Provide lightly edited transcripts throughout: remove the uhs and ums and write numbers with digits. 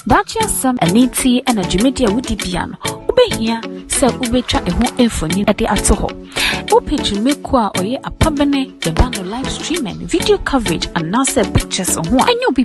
Bacha some aniti and a Jumedia would piano. Ube here, sell Ubetra a home infony at the Atoho. Ope Jumekwa or ye a pabene, the band live streaming, video coverage, and now sell pictures on one. And you'll be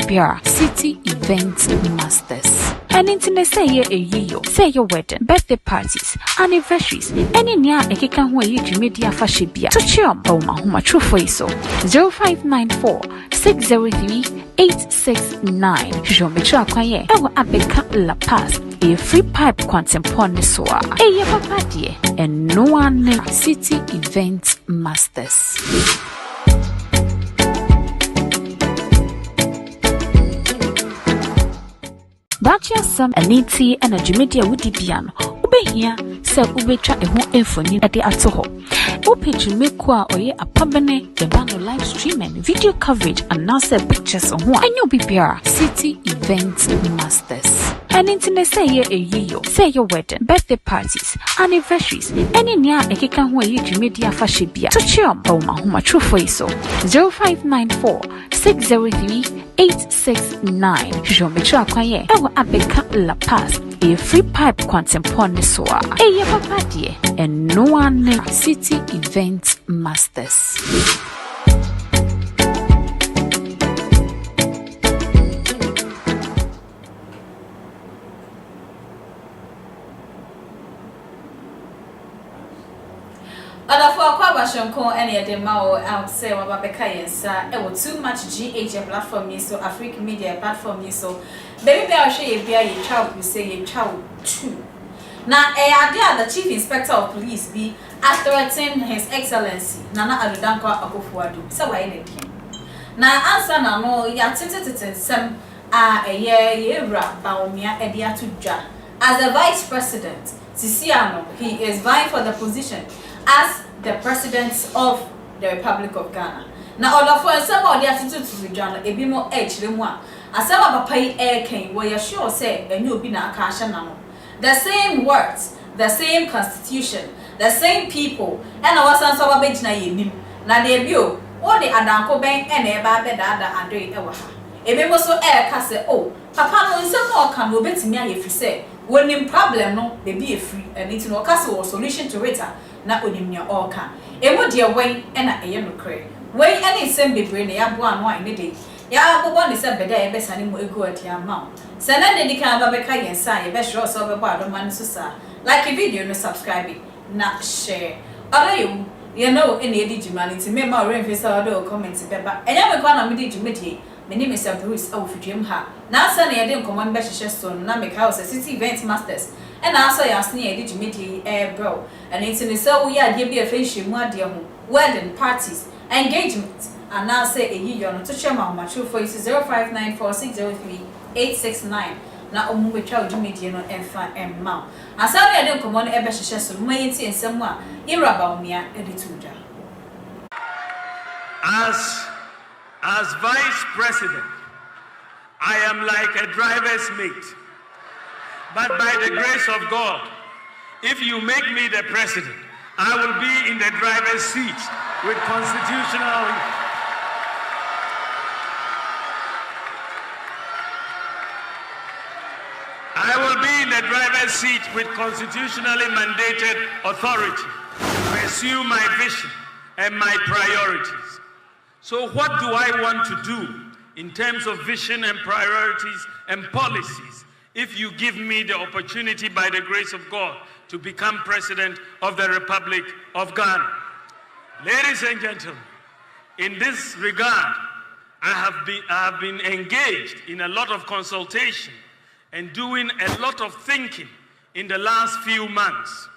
City Event Masters. And internet say ye a year, say your wedding, birthday parties, anniversaries, any near a kikan who you Jumedia Fashibia. To cheer Mahama true for you so 0594 603 869. Jometra Kwaye, I will abeka La Paz, a free pipe quantum soa. A ye papa dear, and no one City Event Masters. Bacha some aniti and a Jumedia would piano. Ube here, sell Ubetra a home infony at the Atoho. Ope Jumekwa or ye a pabene, the band live streaming, video coverage, and now sell pictures on one. And you'll be City Event Masters. And internet say ye a year, say your wedding, birthday parties, anniversaries, any near a kikan who you Jumedia Fashibia. To cheer Mahama true for you so 0594 603 869. Jometra Kwaye, I will abeka La Paz, a free pipe quantum soa. A ye papa dear, and no one City Event Masters. For Kwabashonko any of the Mao, I'll say Wabaka yensa, it was too much GH platform you so Afric Media platform you so baby I'll show you a child you say a child too. Now the Chief Inspector of Police be threatening His Excellency Nana Adudankwa Akufo-Addo. So why did him? Now answer na no ya tete some a Bawumia Ediatuja as the Vice President. Sisiano, he is vying for the position as the President of the Republic of Ghana. Now, all of us, some of the attitude to the journal, a bit more edge than one. As some of a pay air came, where you sure say, and you'll be not cash now. The same words, the same constitution, the same people, and our sons of a bench na him. Now, they view all the Adanko Bank and a bad and doing ever. A member so air castle, oh, Papa, no, some more can move it to me if you say, when in problem, no, they be a free and it's no castle or solution to it. Na onimnya oka emo de wen na eye no kre wen any sem bebre na ya bo anu an dey ya abobo ne se beda e besane mo egu ati ama se na de dika ba beka yensa ye be sure so be bo adoma no so sa like a video no subscribe na share odo you know any edi juma nti me ma ore mfisa odo comment beba enya me kwa na me di jumedie me name is Bruce awofidwem ha na asa na ye de nkomo be hyehyɛ so na me ka o City Event Masters and also yasni edi jumedie bro and it's in the so we are be a friendship wedding parties engagement and now say a year no to share my true for 0594603869 na omu betwa jumedie no emfa emma asari ade nkomo no ebe hyehyɛ so mayenti ensem a ira Bawumia edituja as Vice President I am like a driver's mate. But by the grace of God, if you make me the president, I will be in the driver's seat with constitutional. I will be in the driver's seat with constitutionally mandated authority to pursue my vision and my priorities. So what do I want to do in terms of vision and priorities and policies? If you give me the opportunity by the grace of God to become President of the Republic of Ghana. Ladies and gentlemen, in this regard, I have been engaged in a lot of consultation and doing a lot of thinking in the last few months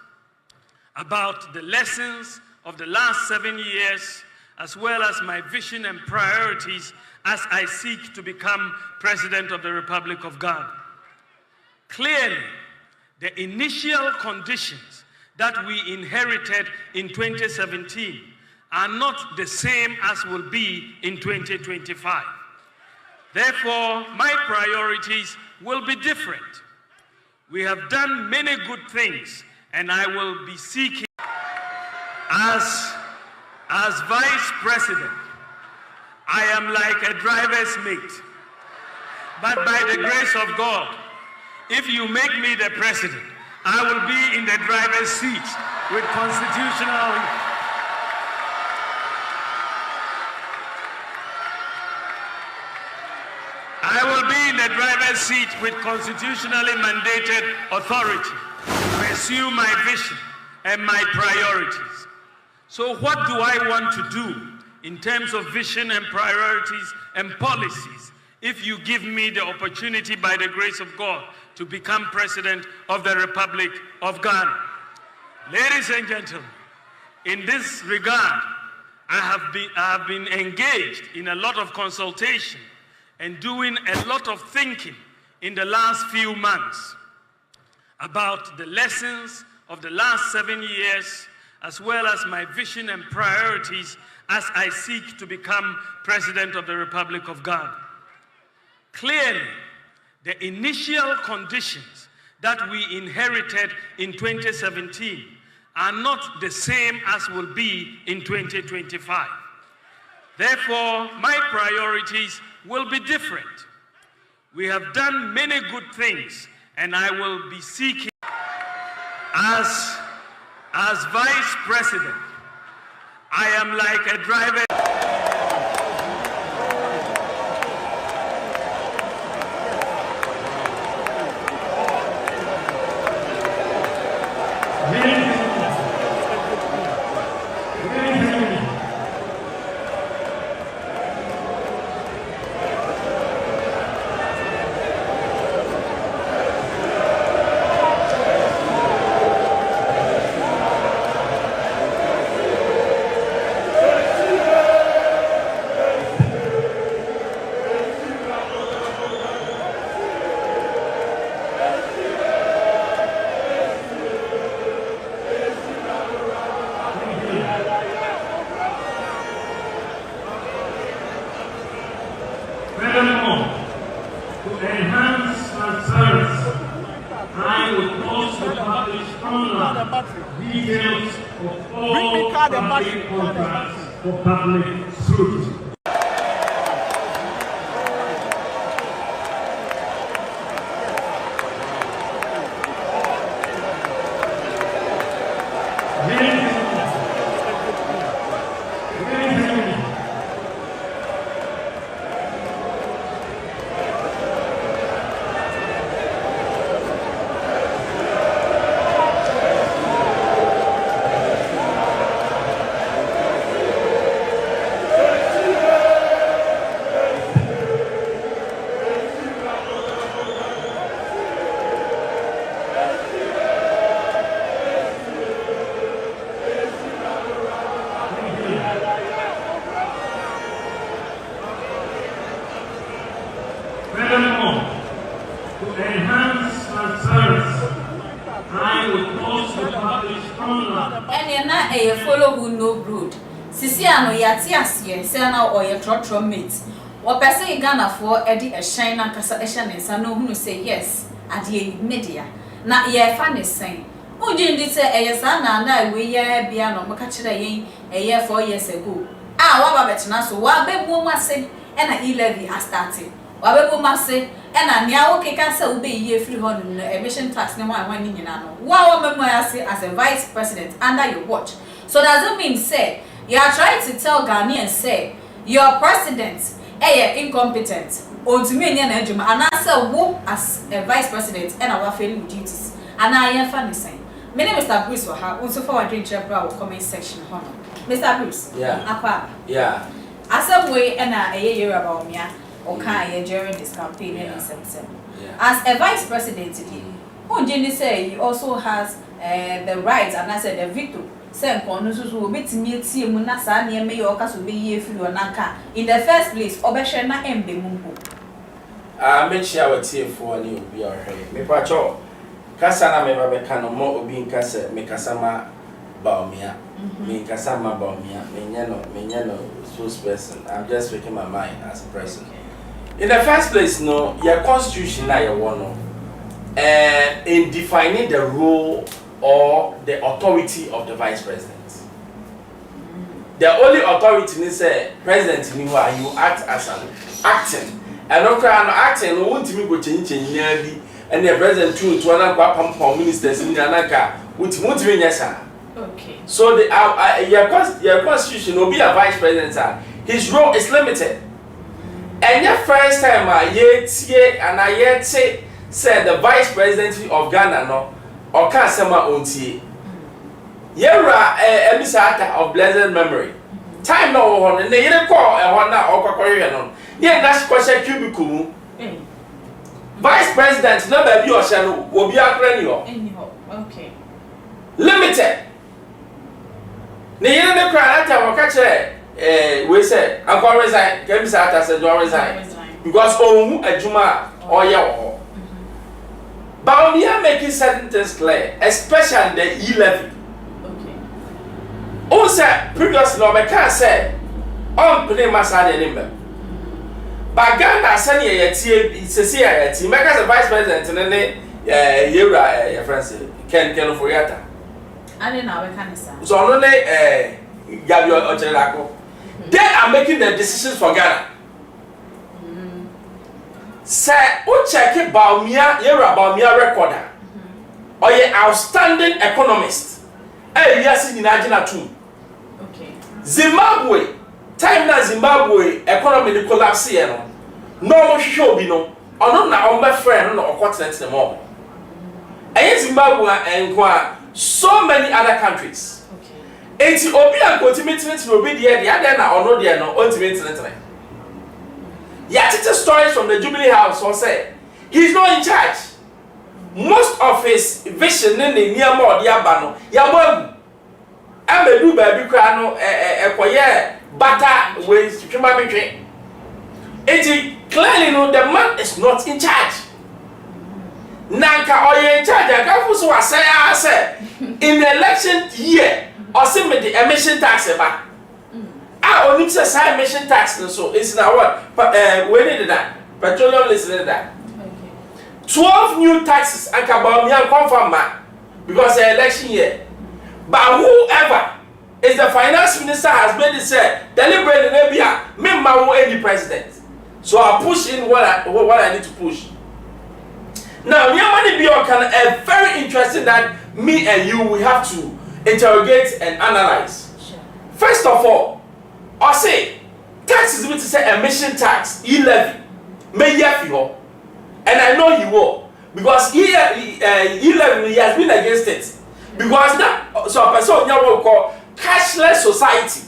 about the lessons of the last 7 years, as well as my vision and priorities as I seek to become President of the Republic of Ghana. Clearly, the initial conditions that we inherited in 2017 are not the same as will be in 2025. Therefore, my priorities will be different. We have done many good things, and I will be seeking as Vice President. I am like a driver's mate. But by the grace of God, If you make me the president, I will be in the driver's seat with constitutional. I will be in the driver's seat with constitutionally mandated authority to pursue my vision and my priorities. So what do I want to do in terms of vision and priorities and policies if you give me the opportunity by the grace of God to become president of the Republic of Ghana? Ladies and gentlemen, in this regard, I have been engaged in a lot of consultation and doing a lot of thinking in the last few months about the lessons of the last 7 years, as well as my vision and priorities as I seek to become President of the Republic of Ghana. Clearly, the initial conditions that we inherited in 2017 are not the same as will be in 2025. Therefore, my priorities will be different. We have done many good things, and I will be seeking as Vice President. I am like a driver. Details of all public contracts for public scrutiny. Furthermore, to enhance transparency, I will also publish online. And na follow who no brood. Sisi ano yati asiye se na oye Trotro mate. Wa pese Ghana for edi a shine na kasa ehya nensa no hunu say yes ade media. Na ye fa ne sen. Unji ndi se sa na we ye bia no maka kire yen 4 years ago. Wa ba betena so wa bebu mu ase na e-levy has started. Wabebu mase ena nia wo keka se ube ye free ho no emission tax ne wan ni nyina no wa memo ase as a vice president under your watch. So does it mean say you are trying to tell Ghanaians say your president incompetent ontumi enya na adwuma ana say wo as a vice president ena wa failing duties ana ye fa ne sen. My name is Mr. Bruce Waha also for our drink bra comment section ho no. Mr. Bruce akwa asem we ena ye Bawumia okay during this campaign in September. As a vice president today, who say he also has the rights and I said the veto. Say konususu obetimi tie mu na sa na me ye okaso be ye firi onanka. In the first place, obehwe na embe mumpo. Make sure we tie for ni obi ohwe. Me pacho kasa na me ba be ka no mo obi nkasa me kasa ma Bawumia. Me kasa ma Bawumia. Me nyano spokesperson. I'm just speaking my mind as a president. In the first place, no, your constitution na your one, in defining the role or the authority of the vice president. The only authority is president you act as an acting and no crown acting no won't me go change nearly and the president to another pump ministers in Anaka which won't mean yes sir. Okay. So the your constitution will be a vice president sir. His role is limited. And your first time and I yet say said the vice president of Ghana no or can sema ontie. Yera emisata of blessed memory. Time no one and they call a one or Korean on. Yeah, that's question cubicle. Vice president no baby or channel will be a cranial. Okay. Limited. The cry that catch we said, I'm going to resign. Kemisata said, don't resign. Because a Juma or Yaw. Bawumia making certain things clear, especially the E11. Okay. Also, previously, no, I can't say, on Pene Masada anymore. But Ghana, Sanya, it's a CIash, make us a vice president, and then, Yera, your friends, Ken Foriata. I didn't know I can't say. So, only, Gabio Ochelako. They are making the decisions for Ghana. Say, who check it Bawumia, Yera Bawumia recorder, or ye outstanding economist. Yes, in Argentina too. Okay. Zimbabwe, time na Zimbabwe economy collapse here no. No show be no. Ono na on be friend no continent no more. Zimbabwe and so many other countries. Okay. Enti obi an continent no obi there the other na ono there no ultimate. Yeah, it's stories from the Jubilee House or say he's not in charge. Most of his vision in the near more diabano, yabon. I'm a do baby crano, butter with Chimabitri. It clearly no, the man is not in charge. Nanka or in charge, I can't also say, I said in the election year or simply the emission tax about. I only say emission tax, so it's now what? When did that? Petroleum listening to that. 12 new taxes and Bawumia confirm because the election year. But whoever is the finance minister has made it say deliberately maybe me any president. So I push in what I need to push. Now, Yamani Biokan is very interesting that me and you we have to interrogate and analyze. Sure. First of all, I say taxes which say emission tax, E-levy, may you. And I know he will because he has been against it because now so a person will call cashless society.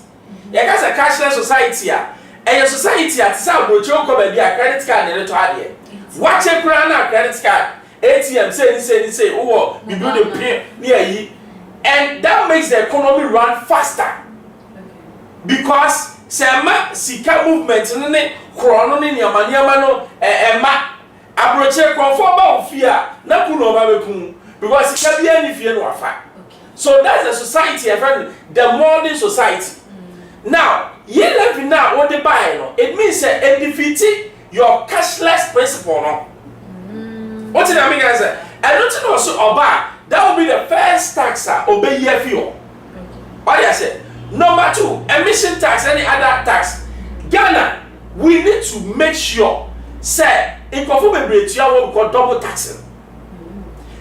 You guys a cashless society and your society at some will show come be a credit card and to add watch a credit card ATM say oh we do the pay near you and that makes the economy run faster because sema sika movement ne krono ne nyama no Abroche conform ba ofia na kunu oba bekun because it can be any fear no afa. So that's the society, the modern society. Now, you live now what they buy no. It means it defeats your cashless principle no. What did I mean guys? I don't know so oba that will be the first tax obey year fee. What I said. Number 2, emission tax any other tax. Ghana, we need to make sure say in conform what we call double taxing.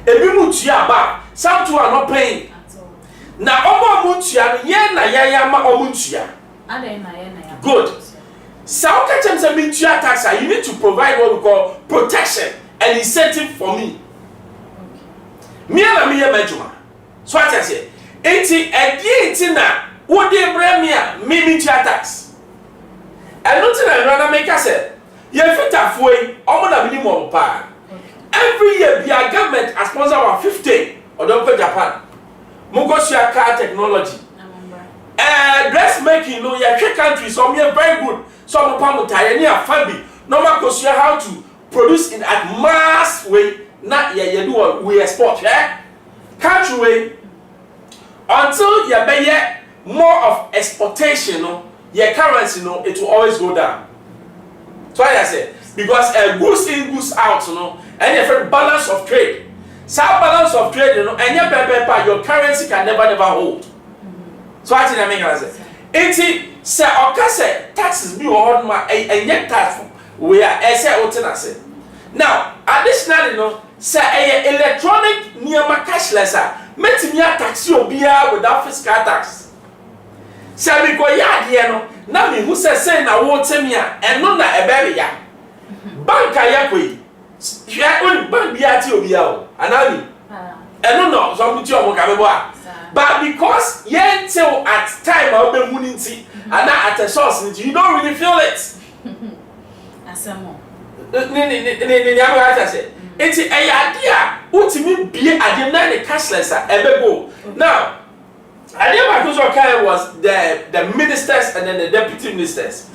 If we move to back, some two are not paying. Now, good. So, tax, you need to provide what we call protection and incentive for me. Me and me majuma. So what I say, 80 what they bring me tax. And nothing I rather make us say. You fit halfway, almost minimum pa. Every year, be a government has sponsored about 50 or don't go Japan. Mugosia car technology. Dressmaking, no, your country, some are very good. Some of them are near Fabi. No man goes how to produce in at mass way. Not you do we export, yeah? Country way until you pay more of exportation, no, your currency, no, it will always go down. So I say because goods in, goods out, you know, and your balance of trade. So balance of trade, you know, and your currency can never hold. So I think I mean I say, 80 say okay say taxes be on my a tax we are otenase. Now, additionally, no, say electronic niyama cashless metimi tax obia without fiscal tax. Say we go yard here no, na me who say na wo temi a eno na ebe ya. Bank ayakwe. Hwe on bank bia ti obia o. Anani. Eno no so muti o mo ka bebo a. But because till at time I'll be munity and at a source you don't really feel it. Asamo. It's a idea. Ultimately, be a the cashless ebego. Now, idea was the ministers and then the deputy ministers.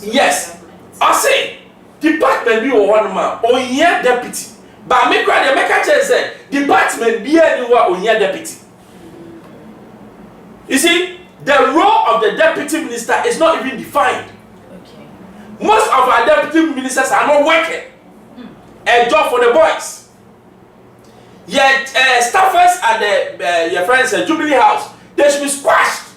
Yes. I say department be one man or year deputy. But make the make say department be anyone or year deputy. You see, the role of the deputy minister is not even defined. Okay. Most of our deputy ministers are not working. A job for the boys. Yet, staffers at the your friends at Jubilee House, they should be squashed.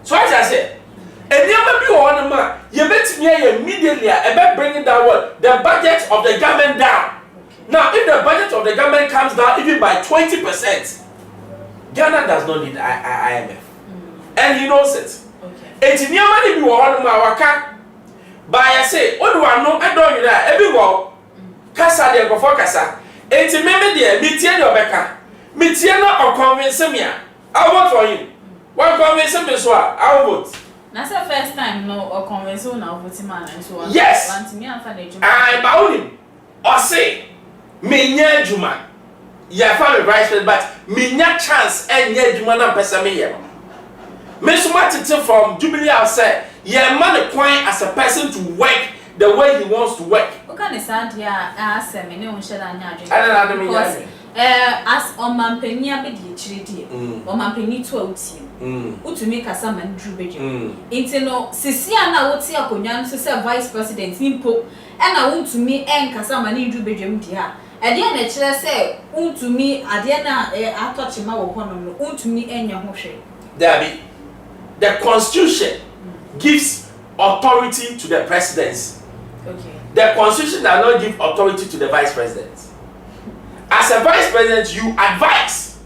So as I said, and never be one man. You bet me immediately about bringing down what the budget of the government down. Okay. Now, if the budget of the government comes down even by 20%. Ghana does not need IMF. And he knows it. Okay. It's near money be one waka. But I say, what do I know? I don't know that. Everyone, Casa de go for Casa. It's a member there, Mitian or Becca. Mitiana or convince me. I'll vote for him. One convince me, so I'll vote. That's the first time no or convince now voting man and so on. Yes. I bound him. Or say, me near Juma. Yeah, family vice president, but me nya chance and yeah, Jumana Pesame here. Miss Martin from Jubilee outside, yeah, man, a coin as a person to work the way he wants to work. What can I say here? Ask me, no, shall I know? Because as on my penny, I be the treaty, or my penny 12 team, who to make a summon Drew Bedroom. Into no, Cecilia, would see a conyan to say vice president, Nimpo, and I want to me and Cassama in Drew Bedroom, dear. At the end, say, to me, at the end, I touch him out to me and your motion. Debbie, the Constitution gives authority to the presidents. Okay. The Constitution does not give authority to the vice president. As a vice president, you advise.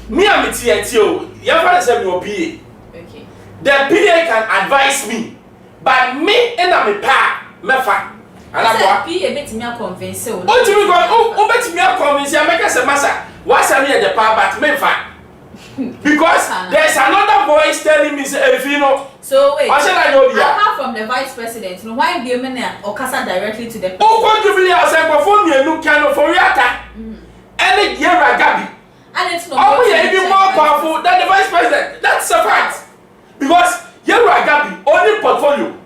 Me and me TNTO, your father said your PA. Okay. The PA can advise me, but me and I'm a pa, me fa. And I'm PA bet me a convince. Oh, to me go. Oh, bet me a convince. I make us a massa. What's I mean the pa, but me fa. Because there's another voice telling me, say, if you know. So wait. Apart from the vice president, no, why be a man or Casa directly to the president? Oh, what do you say? Perform me a look kind for Yata. And it Yera Gabi. And it's not. Oh, yeah, even more powerful than the vice president. That's a fact. Because Yera Gabi only portfolio.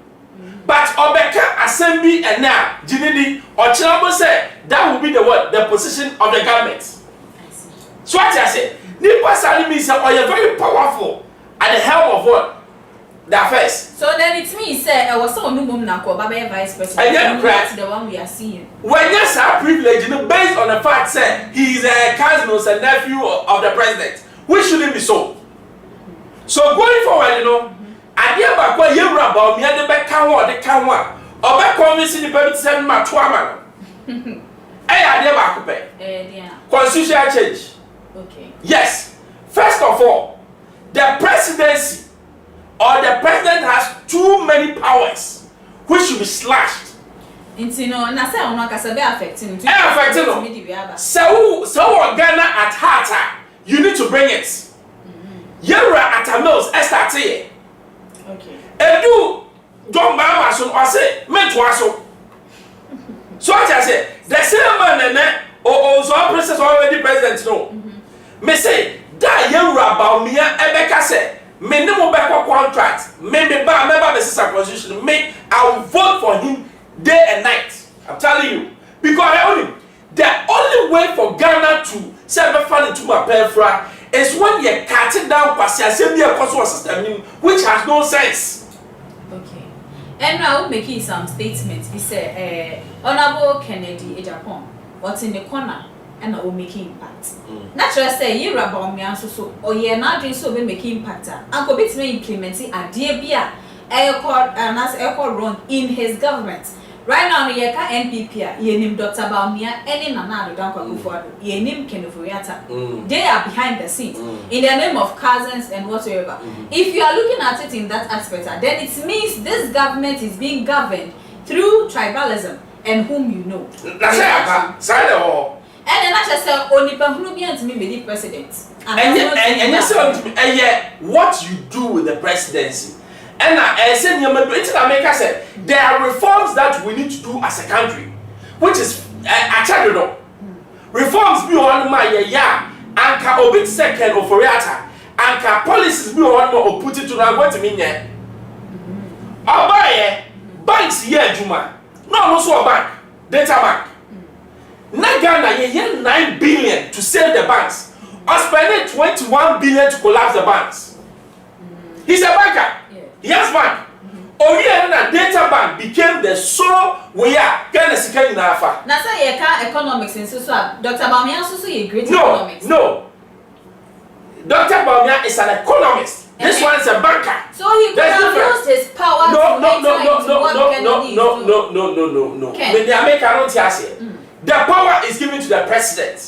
But Obeka Assembly and now, Jinidi or Chinabo said that will be the what? The position of the government. I see. So what I said, Nipa Sali means that you're very powerful at the helm of what? The affairs. So then it means I was so no mum na ko Baba vice president. And that's the one we are seeing. When yes, our privilege, based on the fact that he is a cousin or nephew of the president, which shouldn't be so. So going forward, idea about what you about me and the back can what they can want. Or back convincing the people to send my twama. Hey, idea about constitutional change. Okay. Yes. First of all, the presidency or the president has too many powers which should be slashed. Na say on ka be affecting. So Ghana at heart, you need to bring it. Yera at a mills start here. Okay. And you don't buy so or say meant so. So what I say, the same man or so princess already president no. Me say that Yera Bawumia Ebeka say me no back contract. Me ba be sister constitution. Me I will vote for him day and night. I'm telling you. Because the only way for Ghana to say me fall into my perfra is when you cut it down past your system which has no sense. Okay. And now making some statements. He said, Honorable Kennedy Japan, what's in the corner and I will make impact. Naturally, say you Bawumia so or ye not doing so we make impact. Uncle bit me implementing a dear beer wrong in his government. Right now, the NPP, Yenim Dr. Bawumia, any Nana Danko Yenim Kenufuriata. They are behind the scenes in the name of cousins and whatsoever. If you are looking at it in that aspect, then it means this government is being governed through tribalism and whom you know. That's it. And then I just said, only Pahlubian to me be the president. And yet, what you do with the presidency. And I said, America said there are reforms that we need to do as a country, which is actually reforms be on my and can obit second of Oriata and can policies be on more put it to what to mean. I'll buy banks here, Juma. No, also a bank, data bank. Nagana ye 9 billion to save the banks. I spending 21 billion to collapse the banks. He's a banker. Yes, bank. Oriana data bank became the sole we are gonna secure in Alpha. Now say you can economics in so Dr. Bawumia also a great economics. No. Dr. Bawumia is an economist. This one is a banker. So he could have used his power no. When they make the power is given to the president.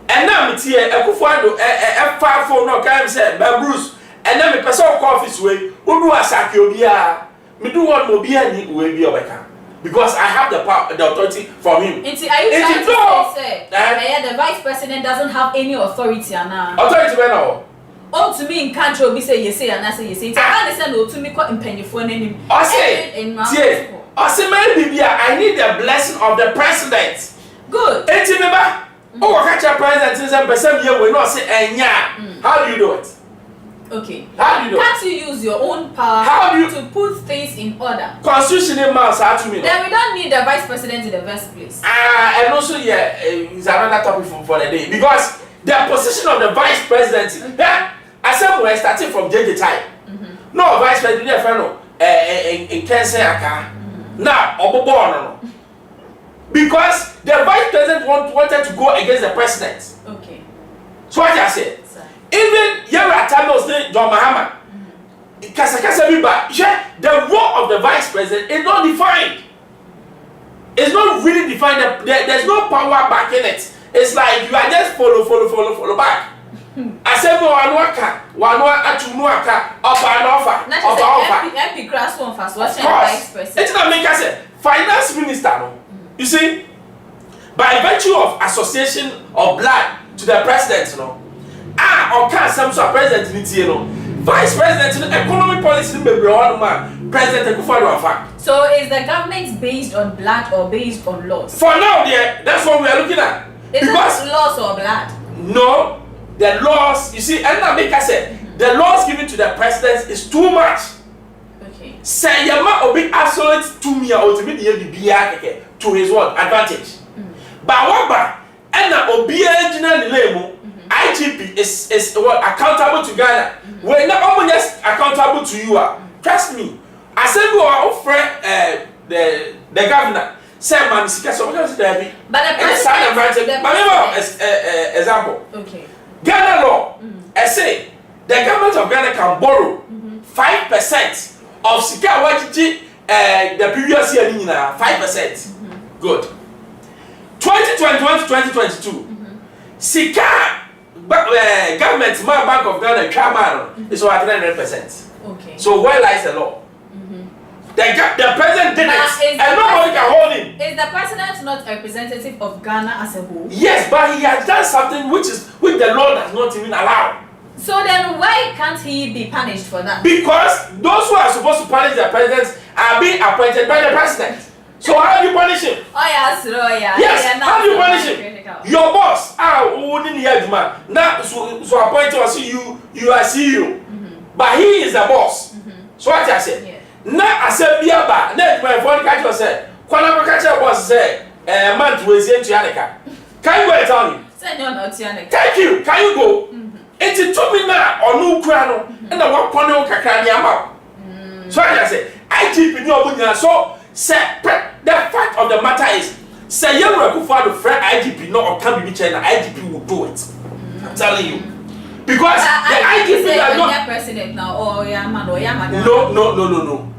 And now it's here, F5 for no kind say, Bruce. And then me person office way, udu asaki obia, me do one mobia ni we be obeka. Because I have the power, the authority from him. Are you trying to say the vice president doesn't have any authority now? Authority when now? Oh, to me in country we say you say and I say you say. I understand no to me quite impenny for any. I say maybe I need the blessing of the president. Good. Remember? Oh, catch a president and person here will not say enya. How do you do it? Okay. How do you do? Can't you use your own power to put things in order? Constitutional mouse to me. Then we don't need the vice president in the first place. And also is another topic for the day because the position of the vice presidency. I said we started from JJ time. No vice president in Kenya now Obobo because the vice president wanted to go against the president. Okay. So what I said. Even Yara Tanos John Mahama, the role of the vice president is not defined. It's not really defined. There's no power back in it. It's like you are just follow back. I said no one offer. MP class one first. What's the vice president? It's not make us say finance minister. No, you see, by virtue of association of blood to the president, no. Or can some president vice president economic policy president. So is the government based on blood or based on laws? For now, that's what we are looking at. Is because it laws or blood? No, the laws. You see, and America said the laws given to the president is too much. Okay. Say Yama obi absolute to me or to me to his what advantage. But and obi engineer the IGP is what accountable to Ghana. We're not only just accountable to you. Trust me. I said we are offering the governor. Say man, so because there be. But the example. Okay. Ghana law. I say the government of Ghana can borrow 5% of Sika Wajiji the previous year. 5%. Good. 2021 to 2022. Sika. Government, my Bank of Ghana, Chairman is over 300%. Okay. So where lies the law? The president did it, and nobody can hold him. Is the president not a representative of Ghana as a whole? Yes, but he has done something which the law does not even allow. So then, why can't he be punished for that? Because those who are supposed to punish the president are being appointed by the president. So how do you punish him? Yes, how do you punish him? Your boss, who didn't hear man. Now, so appointed to see you are CEO. But he is the boss. So what I said? Now I said, Biaba, let my phone catch you say, Kwana catcher boss say, man to his Yanaka. Can you go and tell him? Thank you. Can you go? It's 2 minutes or no crown, and I walk on Kakani. So I said, I keep in your window. So, the fact of the matter is, say you will go for the friend IGP, no, or can be China, IGP will do it. I'm telling you. Because the IGP are not president now or Yaman or Yamaga. No.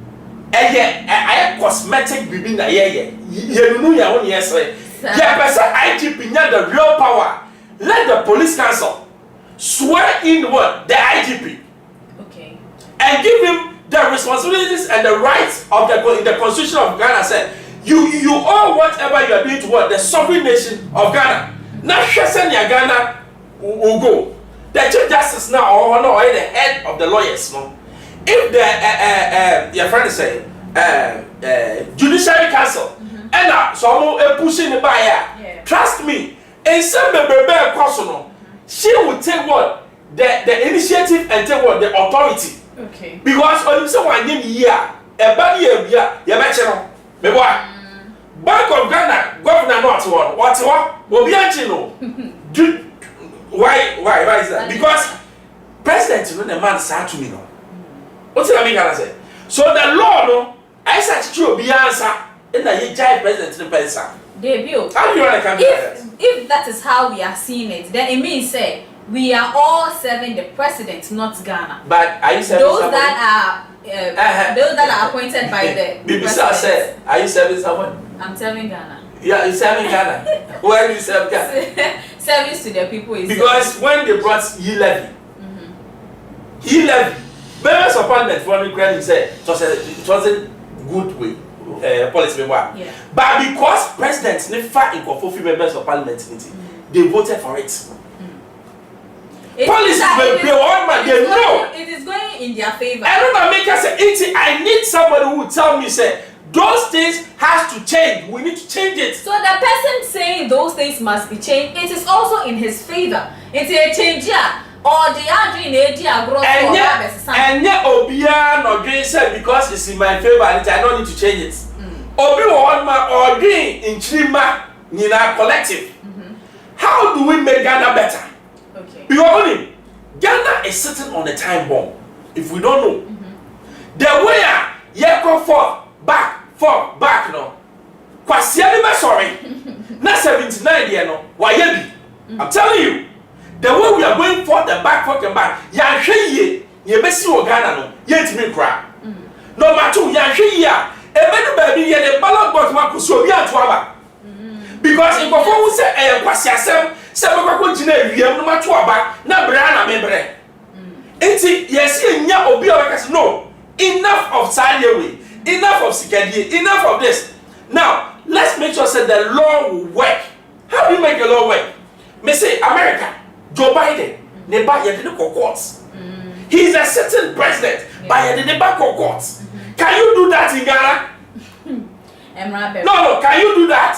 I cosmetic bibi na ye. You know your own yes. Yeah, person IGP need the real power. Let the police council swear in what the IGP. Okay. And give him the responsibilities and the rights of the Constitution of Ghana. Said you owe whatever you are doing to what the sovereign nation of Ghana. Now, Ghana will go. The Chief Justice now or the head of the lawyers. No, if the your friend say Judiciary Council and someone pushing the buyer, trust me, in some baby she will take what the initiative and take what the authority. Okay. Because on someone year, a bad year, you mention me what Bank of Ghana governor not one. What will be no. Why is that? Because president you know the man said to me no. What's the meaning I say? So the law no I said to be answer in the giant president in the person. Debut. How do you want to come if that is how we are seeing it, then it means say we are all serving the president, not Ghana. But are you serving those someone? Those that are appointed by the BBC said, are you serving someone? I'm serving Ghana. Yeah, you're serving Ghana. Where do you serve Ghana? Service to the people is because when they brought levy, members of parliament for the credit said it wasn't good way policy yeah. But because presidents never incorporated members of parliament they voted for it. Policies will play one man, they know. It is going in their favor. I don't know, make us say, I need somebody who will tell me, say, those things has to change. We need to change it. So the person saying those things must be changed, it is also in his favor. It's a change here. Or they are doing a diagram. And yet, Obia no doing said because it's in my favor and I don't need to change it. Obi one man or doing in Chima, Nina collective. How do we make Ghana better? Okay. Because Ghana is sitting on a time bomb. If we don't know, the way you go forth, back, no. Kwasiani sorry. Na 79 year no. Why I'm telling you, the way we are going forth and back, ya hwe ye besi o Ghana no, ye ntimi kra. No matter ya hwe ye a, ebenu baby ye the ballot box ma kuso bi ato aba. Because if we say kwasiasem, se bekwa gina ewiem no mato aba, na bra na mebre. Enti yes ye nya obi o bekase no, enough of Sayewe, enough of Sikadie, enough of this. Now, let's make sure that the law will work. How do you make the law work? Me say America, Joe Biden, ne ba ye de courts. He is a sitting president, but ye de ba courts. Can you do that in Ghana? No, can you do that?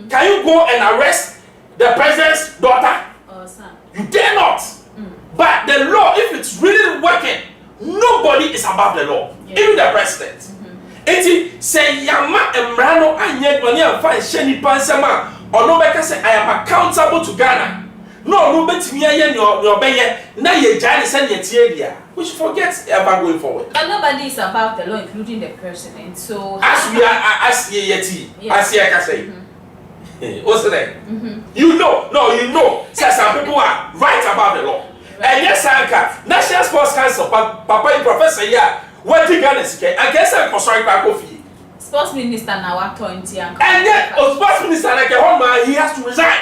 Can you go and arrest the president's daughter? Or son. You dare not. But the law, if it's really working, nobody is above the law, even the president. Eti say yama emrano anye money and fine sheni pansama or no make say I am accountable to Ghana. No betimi aye your beye na ye jare send ye tie dia. We should forget ever going forward. But nobody is above the law, including the president. So as we are as ye yeti, as ye can say. What's the name? You know. Say some people are right above the law. And yes, Anka, National Sports Council, Papa Professor here. What you Ghana is okay? I guess I'm sorry back of you. Sports Minister now and yet, Sports Minister like a home man, he has to resign.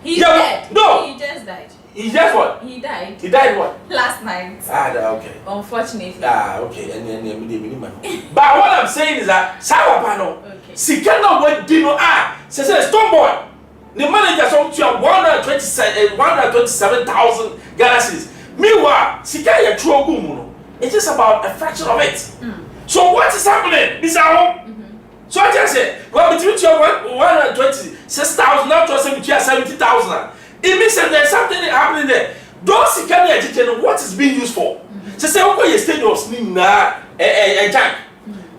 He dead. No, he just died. He just what? He died. He died what? Last night. Okay. Unfortunately. Okay. And but what I'm saying is that Sawa Pano, Sikana went Dino says Stone Boy. The manager some to 127,000 Ghana cedis. Meanwhile, Sikaya Trotro. It is about a fraction of it. So what is happening? This So I just say, well, between 126,000 now to 70,000. It means that there's something happening there. Those who can educate what is being used for. So say, okay, you stay a tank.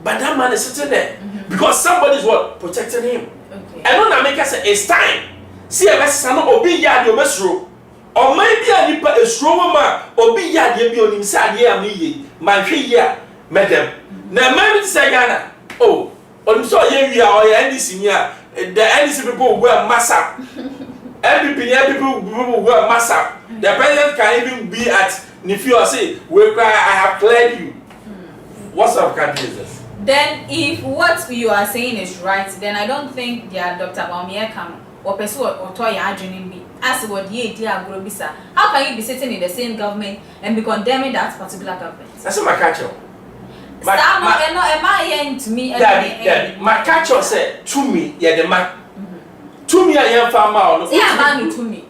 But that man is sitting there because somebody is what protecting him. And when America say it's time, see a message obi yard your mesro. Or maybe a nipa a strong man obi yard ye on inside here me man here madam. Na man say Ghana. Oh, on so ye or NDC here the NDC people wear mass up. Every people wear mass up. The president can even be at Nifio say, we cry, I have cleared you. What sort of country is this? Then, if what you are saying is right, then I don't think Dr. Bawumia can or pursue or toy adrenaline be as what ye dear Grobisa. How can you be sitting in the same government and be condemning that particular government? That's my catcher. To me, my catcher said to me, yeah, the man. To me, I am farmer. Yeah, man, to me.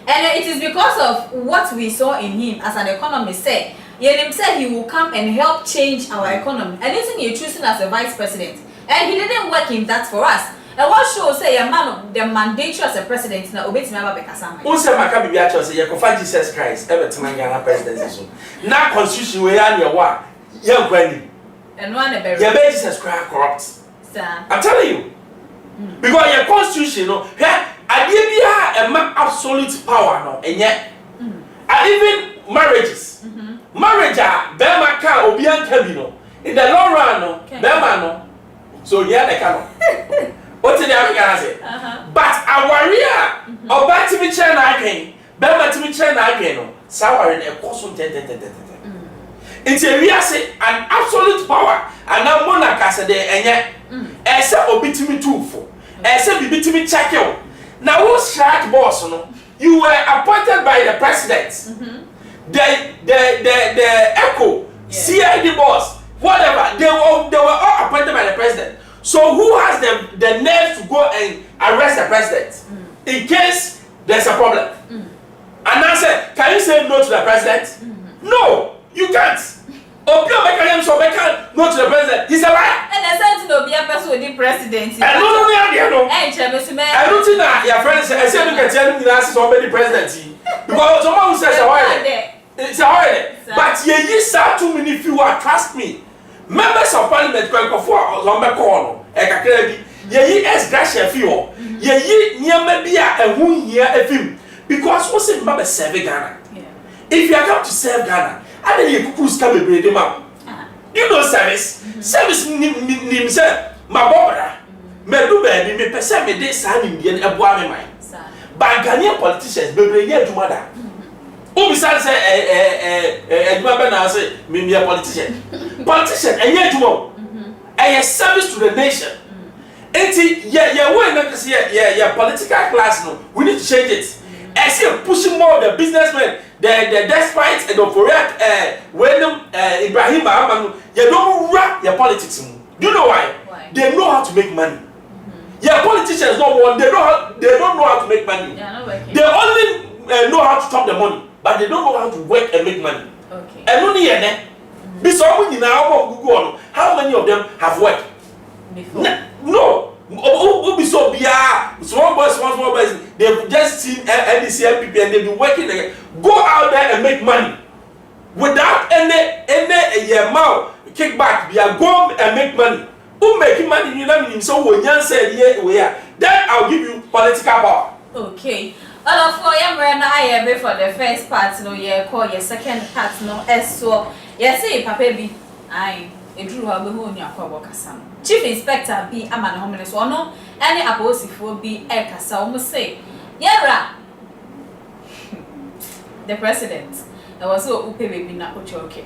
And it is because of what we saw in him as an economist say. He said he will come and help change our economy. And isn't he choosing as a vice president? And he didn't work in that for us. And what shows say a man of the mandate as a president now obey me about Bekasama. Who said my can be a choice? You can find Jesus Christ every time Ghana presidency. Now constitution we are your war. Young granny. And one a very Jesus Christ corrupt. I'm telling you. Because your constitution, no, I give you a absolute power, no, and yet, and even marriages, marriage, Bema can obian cabino in the long run, no, Bema no. So yeah, they can. What did the African say? But our real, or back to me, China again, Bema to me, China again, sour in a course on 10. It's a real say an absolute power, and now monarch as a day, and yet. Except obitimi too for. Except obitimi check you. Now who's strike boss? No, you were appointed by the president. The ECHO, CID boss, whatever. They were all appointed by the president. So who has the nerve to go and arrest the president in case there's a problem? And I said, can you say no to the president? No, you can't. Opio Beckham so Beckham no to the president. He's a liar. And I said to be a person with the president. I don't know. I don't think that your friends I said look at telling me that's somebody president. Because someone who says it's a holiday. But ye start too many few trust me. Members of parliament go for Zombe Corner. Ye as Gracia Fio. Ye near maybe a who year a film. Because what's it about serving Ghana? If you are come to serve Ghana, I mean, you could come and bring them up. You know, service. Service name, sir. My brother. Me do baby, me person me dey sign Indian a boy me mind. But Ghanaian politicians, baby, here to mother. Who besides say, now say, me a politician. Politician, and yet to more. And service to the nation. Yeah, we're not to see political class, no. We need to change it. I see pushing more the businessmen, the despite and the Korea, when Ibrahim Mahama, you don't rap your politics. Do you know why? They know how to make money. Your politicians don't want. They don't know how to make money. They only know how to chop the money, but they don't know how to work and make money. Okay. And only how many of them have worked? No. Who be so small boys, they've just seen NDC MPP and they've been working again. Go out there and make money without any amount kickback. They are going and make money. Who making money? You know, so when you say we are, then I'll give you political power. Okay. All of you are ready for the first part. No, you call your second part. No, so yes, say Papa B. I. Edru ha be ho nya kwa bokasa no chief inspector bi ama ne homene so no ene aposifo bi e kasa o mo say yera the president there was so upe baby na ochoke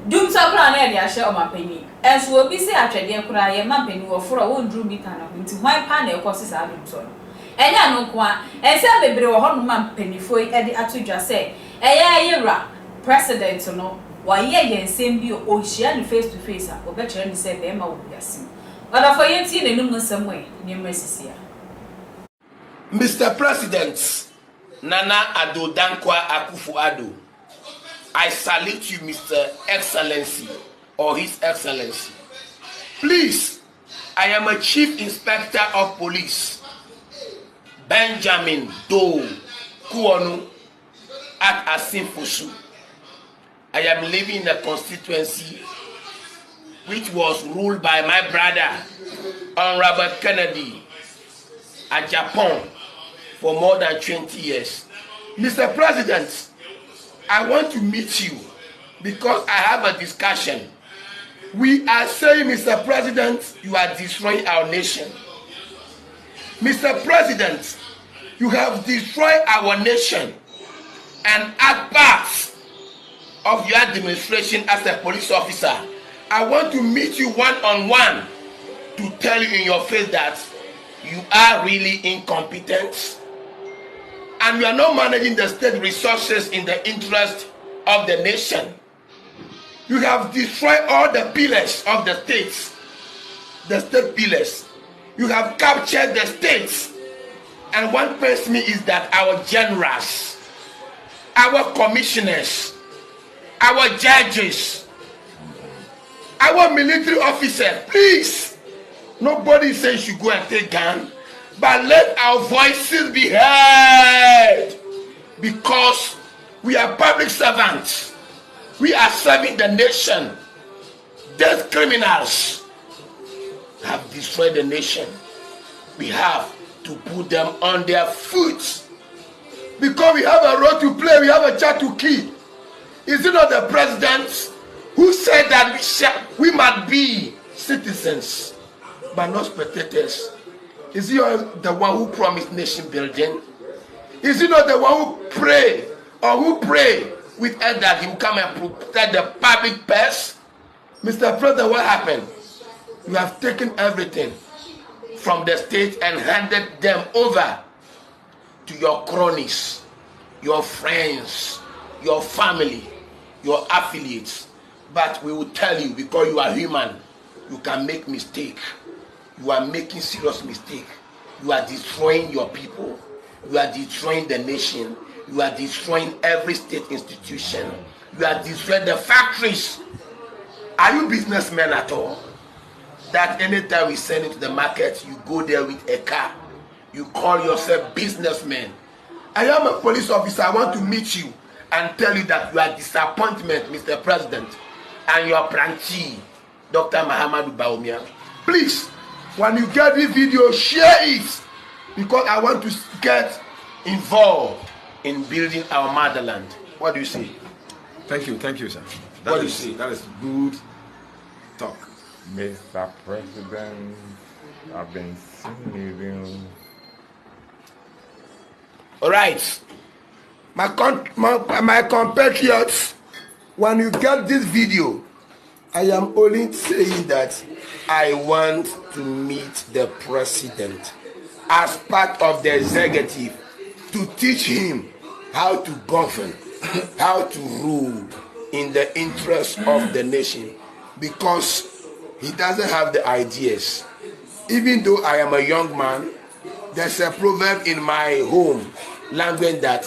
dum so kra na e ahye o mapani enso obi say atwede kra ye mapani wo foro wo ndru bi kana nti hwan pa na e kosi sa dum so enya no kwa ense bebre wo ho no mapani e de atodwa say yera president no why ye same o share face to face a obetire ni say be ma wo biase but for ye tie nenum nsem we ni mresisia Mr. President Nana Addo Dankwa Akufo-Addo, I salute you, Mr. Excellency or His Excellency. Please, I am a Chief Inspector of Police, Benjamin Doe Kuonu at Asimfosu. I am living in a constituency which was ruled by my brother, Honorable Kennedy, at Japan for more than 20 years. Mr. President, I want to meet you because I have a discussion. We are saying, Mr. President, you are destroying our nation. Mr. President, you have destroyed our nation. and act part of your administration as a police officer, I want to meet you one-on-one to tell you in your face that you are really incompetent and you are not managing the state resources in the interest of the nation. You have destroyed all the pillars of the states, the state pillars. You have captured the states. And what pains me is that our generals, our commissioners, our judges, our military officers, please, nobody says you go and take gun, but let our voices be heard, because we are public servants. We are serving the nation. These criminals have destroyed the nation. We have to put them on their feet, because we have a role to play, we have a child to keep. Is it not the president who said that we must be citizens but not spectators? Is he the one who promised nation building? Is he not the one who prayed with us that he will come and protect the public purse? Mr. President, what happened? You have taken everything from the state and handed them over to your cronies, your friends, your family, your affiliates. But we will tell you, because you are human, you can make mistake. You are making serious mistake. You are destroying your people. You are destroying the nation. You are destroying every state institution. You are destroying the factories. Are you businessmen at all? That anytime we send it to the market, you go there with a car. You call yourself businessmen. I am a police officer. I want to meet you and tell you that you are disappointment, Mr. President, and your apprentice, Dr. Mahama Bawumia. Please, when you get this video, share it, because I want to get involved in building our motherland. What do you say? Thank you, sir. What do you say? That is good talk. Mr. President, I've been seeing you. All right, my compatriots, when you get this video, I am only saying that I want to meet the president as part of the executive to teach him how to govern, how to rule in the interest of the nation, because he doesn't have the ideas. Even though I am a young man, there's a proverb in my home language that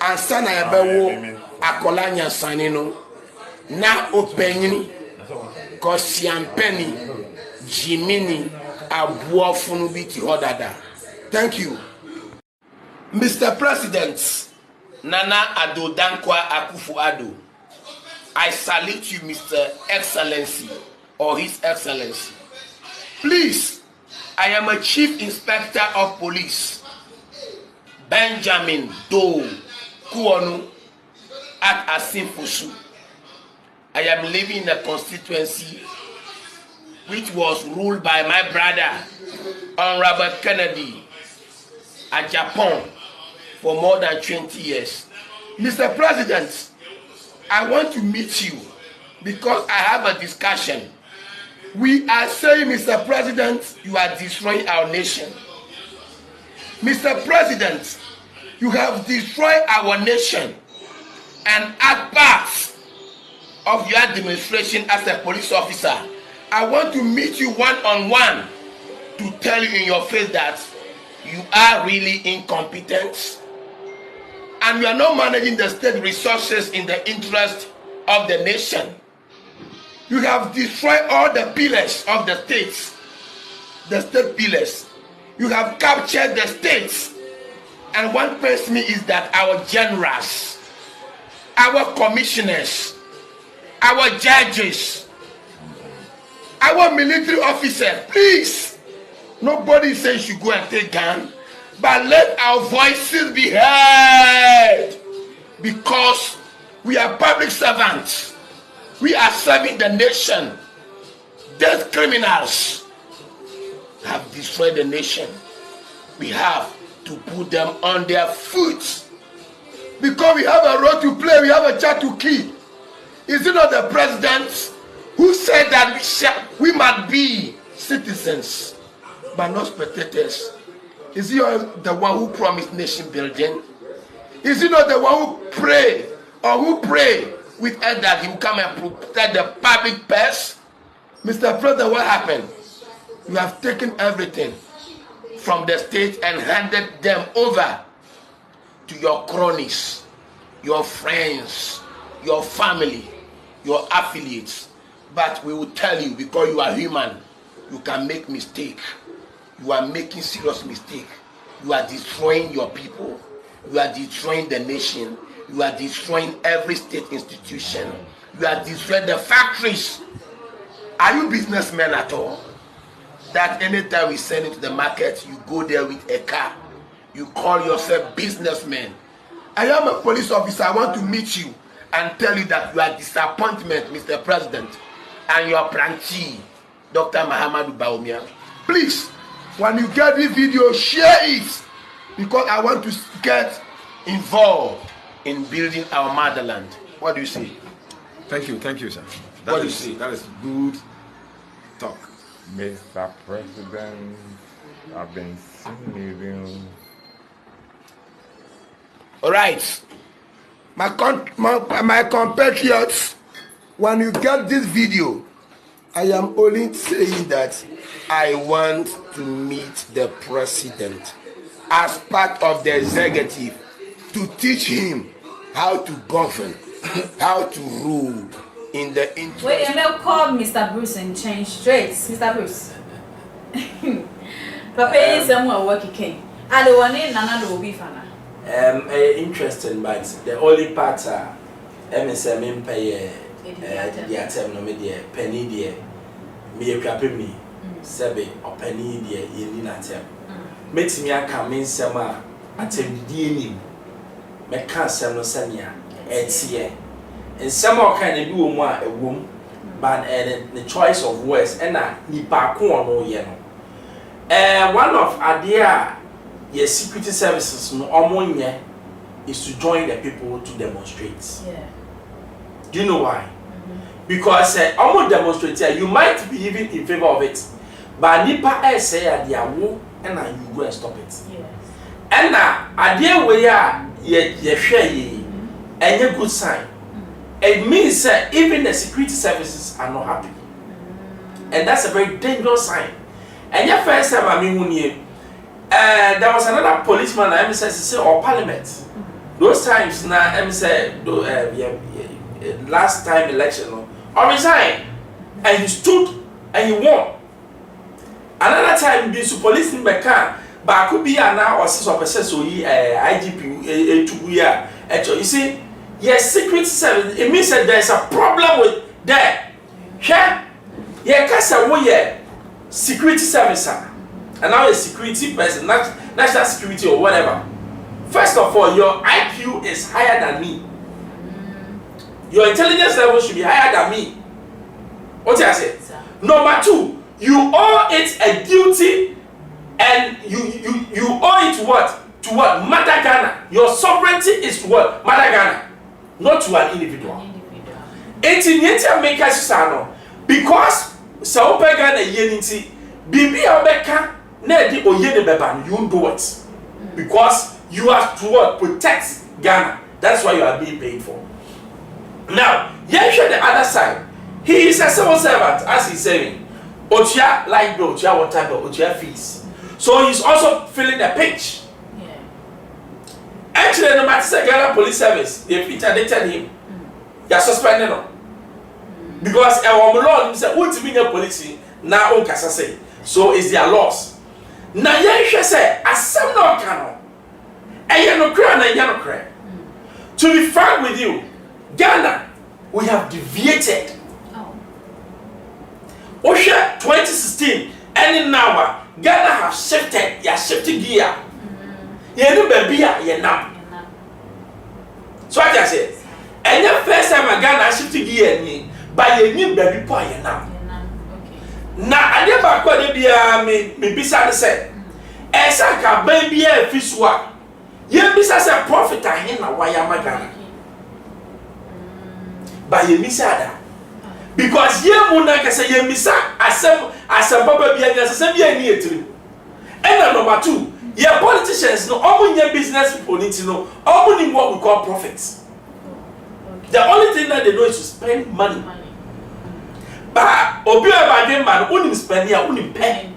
ansana yabewo akolanya sanino na openyini kosiampeni jimini abuofunu biti hodada. Thank you, Mr. President Nana Addo Dankwa Akufo-Addo. I salute you, Mr. Excellency or His Excellency. Please, I am a Chief Inspector of Police, Benjamin Doe Kuonu at Asimfoshu. I am living in a constituency which was ruled by my brother, Honorable Kennedy, at Japan for more than 20 years. Mr. President, I want to meet you because I have a discussion. We are saying, Mr. President, you are destroying our nation. Mr. President, you have destroyed our nation, and as part of your administration as a police officer, I want to meet you one-on-one to tell you in your face that you are really incompetent and you are not managing the state resources in the interest of the nation. You have destroyed all the pillars of the states, the state pillars. You have captured the states. And what pains me is that our generals, our commissioners, our judges, our military officers, please, nobody says you go and take gun, but let our voices be heard, because we are public servants. We are serving the nation. These criminals have destroyed the nation. We have to put them on their feet, Because we have a role to play, we have a child to keep. Is it not the president who said that we must be citizens, but not spectators? Is he the one who promised nation building? Is he not the one who pray with us that he will come and protect the public purse? Mr. President, what happened? You have taken everything from the state and handed them over to your cronies, your friends, your family, your affiliates. But we will tell you, because you are human, you can make mistake. You are making serious mistake. You are destroying your people. You are destroying the nation. You are destroying every state institution. You are destroying the factories. Are you businessmen at all? That anytime we send you to the market, you go there with a car. You call yourself businessmen. I am a police officer. I want to meet you and tell you that you are disappointment, Mr. President, and your apprentice, Dr. Mahama Bawumia. Please, when you get this video, share it, because I want to get involved in building our motherland. What do you say? Thank you, sir. What do you say? That is good talk. Mr. President, I've been singing. All right, my compatriots, when you get this video, I am only saying that I want to meet the president as part of the executive to teach him how to govern, how to rule in the interest. Wait, and they'll call Mr. Bruce and change straight. Mr. Bruce. Papa is somewhere working king. I don't want it, none of the will be fun. Interesting, but the only part MSM pay the attempt no media penny dear me a crappy me sebe or penny dear in attempt makes me a come in summer attempt the me can't send no senya it's here and some more kind of do more a womb but the choice of words and nipa ko no ye no one of idea yes security services no omonye is to join the people to demonstrate. Yeah. Do you know why? Because almost demonstrate you might be even in favor of it, but nipa say they are wo and you go and stop it. Yes. And idea where you share ye any good sign. It means even the security services are not happy, and that's a very dangerous sign. And your first time I mean there was another policeman I say or parliament. Those times now say last time election or resign and he stood and he won. Another time be so police in Beka but could be now or 6% so IGP to year. You see, yes, secret service it means that there's a problem with there. Yeah, kasa wo security service and now a security person, national security or whatever. First of all, your IQ is higher than me. Your intelligence level should be higher than me. What do I say? Number two, you owe it a duty, and you owe it to what? To what? Mother Ghana. Your sovereignty is to what? Mother Ghana, not to an individual. It's in Yentia Maker Sano because Sao Ghana Yeniti, Bibi Obeka, Nedi Oyene Beban, you do it. Because you have to what? Protect Ghana. That's why you are being paid for. Now, here's the other side. He is a civil servant, as he's saying. Otia light bill, Otia water bill, Otia fees. So he's also filling the pitch. Yeah. Actually, no matter Ghana Police Service, they interdicted him. They are suspended him. Because our law said, "What be the police now on Kasase?" So it's their loss. Now, you say, "As some no canon, and you no cry, and you no cry." To be frank with you, Ghana, we have deviated. Osha 2016, and now Ghana have shifted. You shifted gear. You know, baby, you now. So I just say, and the first time Ghana shifted gear, but you need baby boy now. Now I never got to be me beside the set. As I can baby a fish work. Ye bisa say profit ahen na why am Ghana. But ye misa that. Because ye mu na ka say ye misa asem baba bia nya say bia ni etiri. And number 2, your politicians no omu nye business people need to know omu ni what we call profits. The only thing that they know is to spend money. But obi abade man unim spend here unim pay.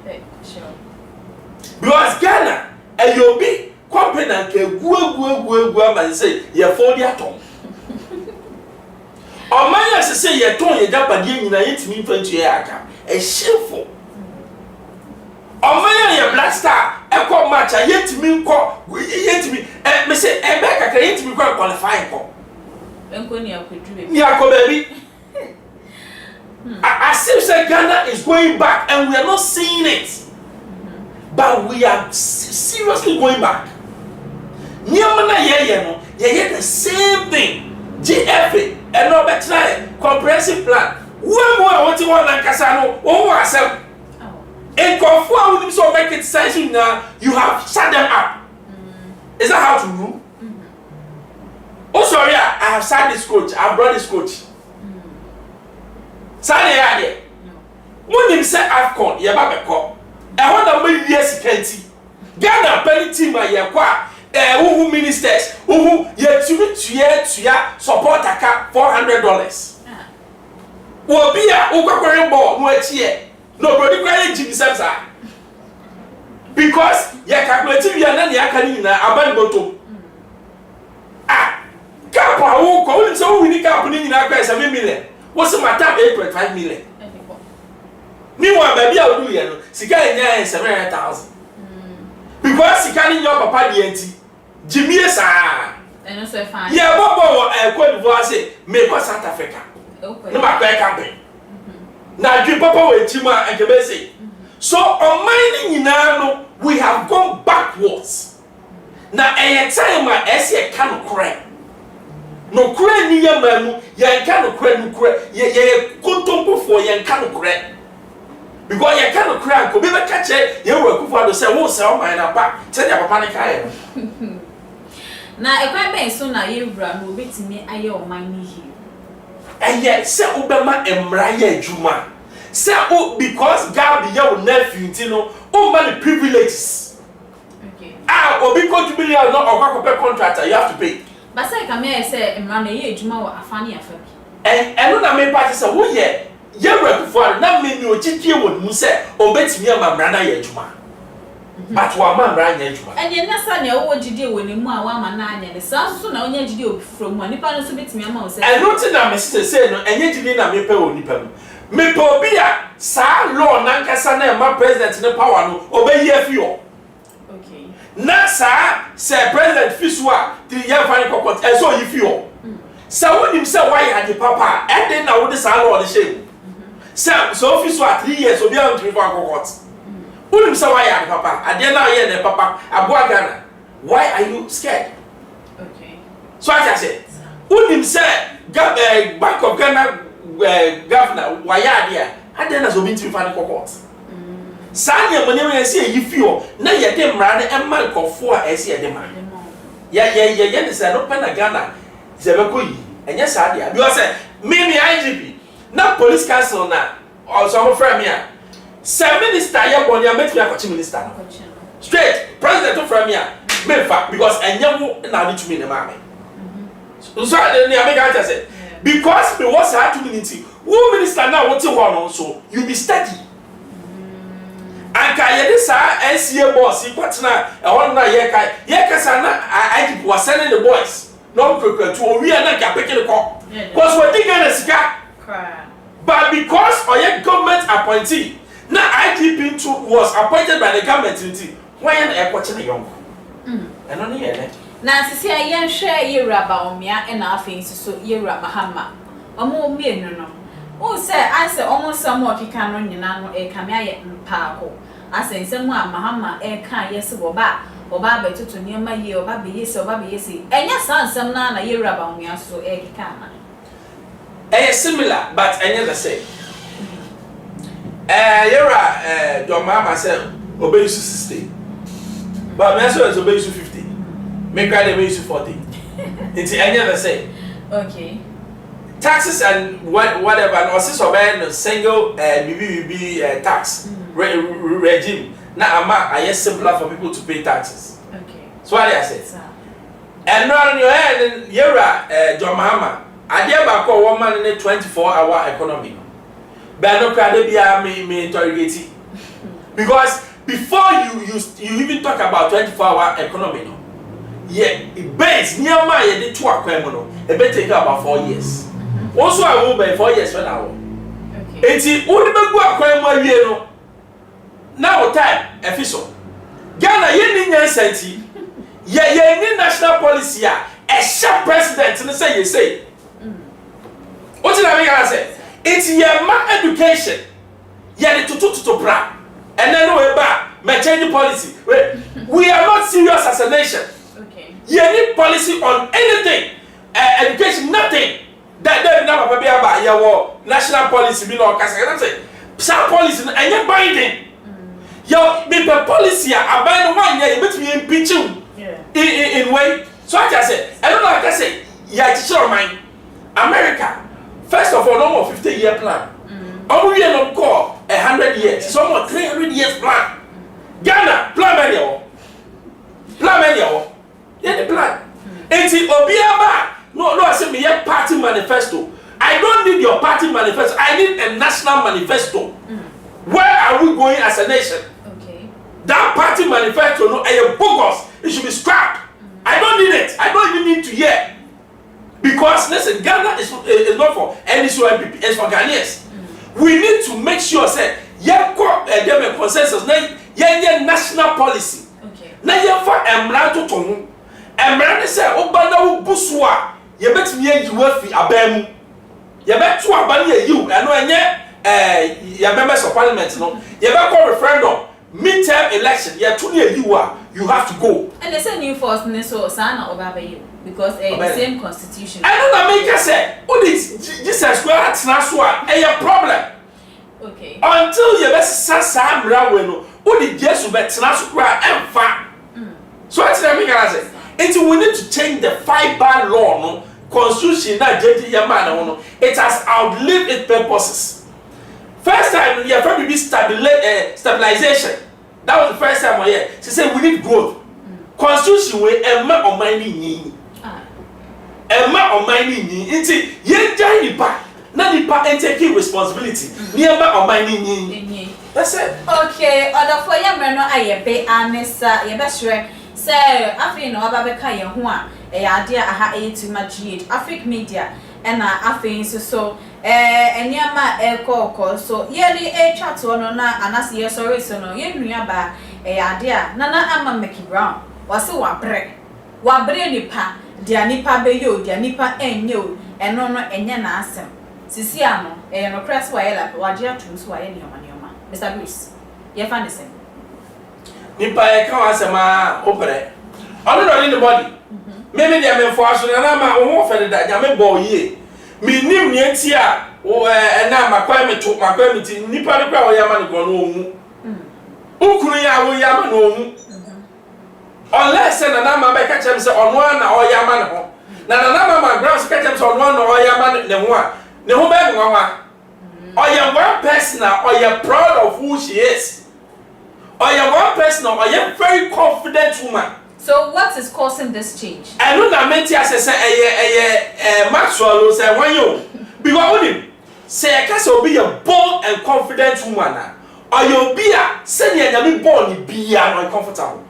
Because Ghana and you be company and go and say you for the atom. Or man say you ton you japa die nyina yetimi fantu ya aka. A shameful. Or man you Black Star e come match yetimi nko yetimi me say e be kaka yetimi ko qualify ko. Enko ni akodu Ni akobabi. I seem say Ghana is going back and we are not seeing it. But we are seriously going back. Nyamana ye no, ye the same thing. GFA and no better comprehensive plan. One more what you want and Casano, oh accept. And conform with them so make it sense now, you have shut them up. Is that how to rule? Oh sorry, I have signed this coach, I brought this coach. Sane ya de. When you say Afcon, you have a call. I want to make years can't. Ghana penny team by your qua. Who ministers who yet to support a cap $400. Will be a Uka ball, no cheer. Nobody crying Jimmy Samsa. Because you calculating your nanny Akanina, Abanboto. Ah, Kappa who call so we need company in our price of $1 million. What's the matter? 8.5 million. Meanwhile, baby, I'll do you. Sika in 700,000. Because Sika in your papa DNT. Jimmy, sir. And also fine. Yeah, what I could say, make South Africa. No matter campaign. Now, you papa with Chima and Kebese. So, on mining in we have gone backwards. Now, a time I see a can of crap. No credit ni ya manu ya no credit ye kontompo for ya no credit because ya no credit ko be catch ye we kufu do say wo say o man na ba tell ya papa ne kai na e kwa ben so na ye wura no obetimi aye o man ni hi eye say obema emra ya adwuma say o because God be your nephew ntino o man privileges okay obi ko 2 billion no okwa contractor you have to pay. But say come here say emra na ye adwuma wo afani afabi eno na me party say wo ye rekufo na me ni ochikie wo mu say obetimi amamra na ye adwuma but wa amamra anya adwuma enye na sa na wo gidie wo ni mu a wa ma na anya ne sa so na onya gidie obi from mu nipa no so betimi ama wo say eno ti na me say no enye gidie na me pe wo nipa mu me pe obi a sa law na nkasa na ma president ne power no obeyi afio. Na sa say president Fiswa the year fine court and so if you so when him say why had the papa and then now this all the shame so Fiswa 3 years obi am to court when him say why had the papa and then now here the papa aboa Ghana why are you scared okay so I say when him say Bank of Ghana governor why are there and then as obi to fine court Sanya money we see you feel na ye dem mra na emma nkofo a ese ye dem ma ye ne say no pena Ghana ze be ko yi enye sa dia because me IGP na police council na also mo frame me a say minister ye boni a metu akochi minister no straight president to frame me a me fa because enye wo na ni tumi ne ma me so ne America just say because me was hard to ministry wo minister na wo te ho no so you be steady. Anka ye this NCA boss he partner e na ye kasa na I was sending the boys no prepare to we are not picking the call because we dig in the sika but because oye government appointee na IGP was appointed by the government when e kwache na young eno ne ye na sisi ayen hwe yewura Bawumia e na afensi so yewura Mahama omo mienu no o say answer almost some more kika no nyina no e kame aye mpaako asensem a Mahama e kan yes oba betutu niema ye oba be yesi enya sansem na yewura Bawumia so e kika na similar but enya the same yewura John Mahama say obey 60 but me so obey 50 Me cry the way you 40. It's any other say. Okay. Taxes and whatever, and also single BBB tax regime. Now I yes simpler for people to pay taxes. Okay. So what I said. And now on your head, and you're John Mahama. I dare back 1 man in a 24-hour economy. But no credit me interrogate. Because before you even talk about 24-hour economy, no. Yeah, it base near my did 2 criminal. It may take about 4 years. Also, I will be 4 years for now. Okay. It's only go a crime year no. Now time official. Ghana ye senti. Ye national policy a sharp president and say you say. What did I say? It's your ma education. Ye the to bra. And then we back my change policy. We are not serious as a nation. Okay. You need policy on anything. Education, nothing. That now be about your national policy be no kasa say. Some policy and you binding. Your people policy are binding 1 year you between impeach you. In way. So I just say, I don't know like I say, yeah, teacher of mine. America, first of all, no more 50-year plan. Only we are not call 100 years. Some more 300 years plan. Ghana, plan many. Plan many. Yeah, the plan. And see, Obiaba. No, I said me a party manifesto. I don't need your party manifesto. I need a national manifesto. Where are we going as a nation? Okay. That party manifesto, no, a bogus. It should be scrapped. I don't need it. I don't even need to hear. Because listen, Ghana is not for any MPP, it's for Ghanaians. We need to make sure say yeah, a consensus. Yeah, national policy. Okay. Now you for embrato to embrato say obana buswa. You bet me you worth abemu. You bet to abani you. I know any your members of parliament. No, you bet call referendum, midterm election. You 2 years you have to go. And they say new force so sana obabe you because the same constitution. I don't know make say oh this square transfer a problem. Okay. Until you best sasa mra we no oh the Jesus bet transfer emfa. So I tell me say until we need to change the 5-bar law no constitution na jeje yama no. It has outlived its purposes. First time you have to be stabilization. That was the first time I hear. She said we need growth. Constitution we emma on my knee. Emma on my knee. Inti ye jai nipa. Na nipa and taking responsibility. Nearby on my knee. That's it. Okay, other for your man no I be honest ye best so after no ababeka ye ho a idea aha too much Afric Media and after so enyama ekoko so ye ni twa to no na anase ye sorry so no ye nua ba idea nana ama Mickey Brown wase wabre nipa dia nipa be yo dia nipa enye o eno no enye na asem sisi ano no press wa ye la waje atum so wa ye nioma Mr. Bruce ye fa nese nipa e kan asema opere ono no ni body maybe dia me for aso na ma wo fe da ja me bo ye mi nim ne ti a wo na makwa me to makwa mi ti nipa ne kwa wo ya ma ne ko no omu ukuru ya wo ya ma no omu unless na ma be ka chem se ono na o ya ma ne ho na ma grounds ka chem se ono na o ya ma ne ho a ne ho be nwa or you one person or you're proud of who she is. Or you're one person or you're very confident woman. So what is causing this change? I know that many as I say Maxwell say when you because only say I can't be a bold and confident woman or you'll be a senior you born be uncomfortable.